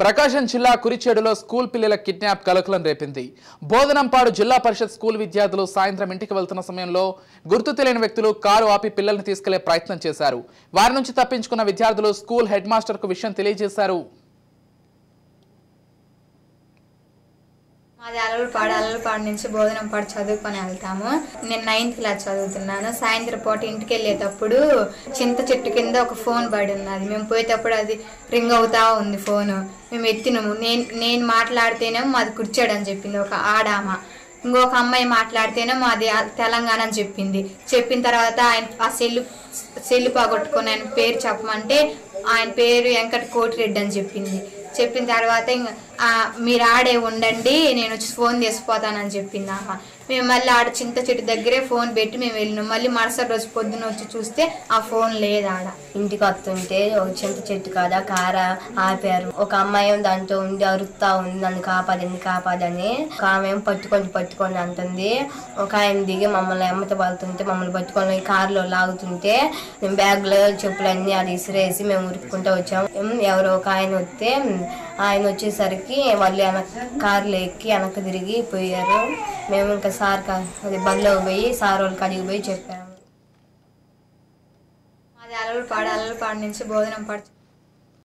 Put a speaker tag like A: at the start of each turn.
A: ప్రకాశం జిల్లా కురిచేడులో స్కూల్ పిల్లల కిడ్నాప్ కలకలం రేపింది. బోధనంపాడు జిల్లా పరిషత్ స్కూల్ విద్యార్థులు సాయంత్రం ఇంటికి వెళ్తున్న సమయంలో గుర్తు తెలియని వ్యక్తులు కారు ఆపి పిల్లల్ని తీసుకెళ్లే ప్రయత్నం చేశారు. వారి నుంచి తప్పించుకున్న విద్యార్థులు స్కూల్ హెడ్ మాస్టర్ కు విషయం తెలియజేశారు.
B: మాది అలలపాడు నుంచి బోధనంపాడు చదువుకొని వెళ్తాము. నేను 9th క్లాస్ చదువుతున్నాను. సాయంత్రం పూట ఇంటికి వెళ్ళేటప్పుడు చింత చెట్టు కింద ఒక ఫోన్ పడి ఉన్నది. మేము పోయేటప్పుడు అది రింగ్ అవుతా ఉంది ఫోను. మేము ఎత్తినాము. నేను మాట్లాడితేనేమో మాది కుర్చాడు అని చెప్పింది ఒక ఆడామ. ఇంకొక అమ్మాయి మాట్లాడితేనే మాది తెలంగాణ అని చెప్పింది. చెప్పిన తర్వాత ఆయన ఆ సెల్లు పోగొట్టుకొని ఆయన పేరు చెప్పమంటే ఆయన పేరు వెంకట కోటిరెడ్డి అని చెప్పింది. చెప్పిన తర్వాత ఇంకా మీరు ఆడే ఉండండి, నేను వచ్చి ఫోన్ తీసిపోతానని చెప్పింది అమ్మ. మేము మళ్ళీ ఆడ చింత చెట్టు దగ్గరే ఫోన్ పెట్టి మేము వెళ్ళినాం. మళ్ళీ మరుసటి రోజు పొద్దున్న వచ్చి చూస్తే ఆ ఫోన్ లేదు ఆడ.
C: ఇంటికి వస్తుంటే ఒక చింత చెట్టు కాడ కార ఆపారు. ఒక అమ్మాయి దాంట్లో ఉండి అరుస్తా ఉంది, నన్ను కాపాదని. ఒక ఆమె పట్టుకొని అంటుంది. ఒక ఆయన దిగి మమ్మల్ని ఎమ్మట పడుతుంటే మమ్మల్ని పట్టుకొని కారులో లాగుతుంటే మేము బ్యాగ్లో చెప్పులన్నీ అది ఇసిరేసి మేము ఉరుక్కుంటూ వచ్చాము. ఎవరో ఒక ఆయన వస్తే ఆయన వచ్చేసరికి వాళ్ళు కార్లో ఎక్కి వెనక్కి తిరిగి పోయారు. మేము ఇంకా సార్ బడిలో పోయి సార్ వాళ్ళ కాడికి పోయి చెప్పాము.
B: మాది అలలపాడు నుంచి బోధనంపాడు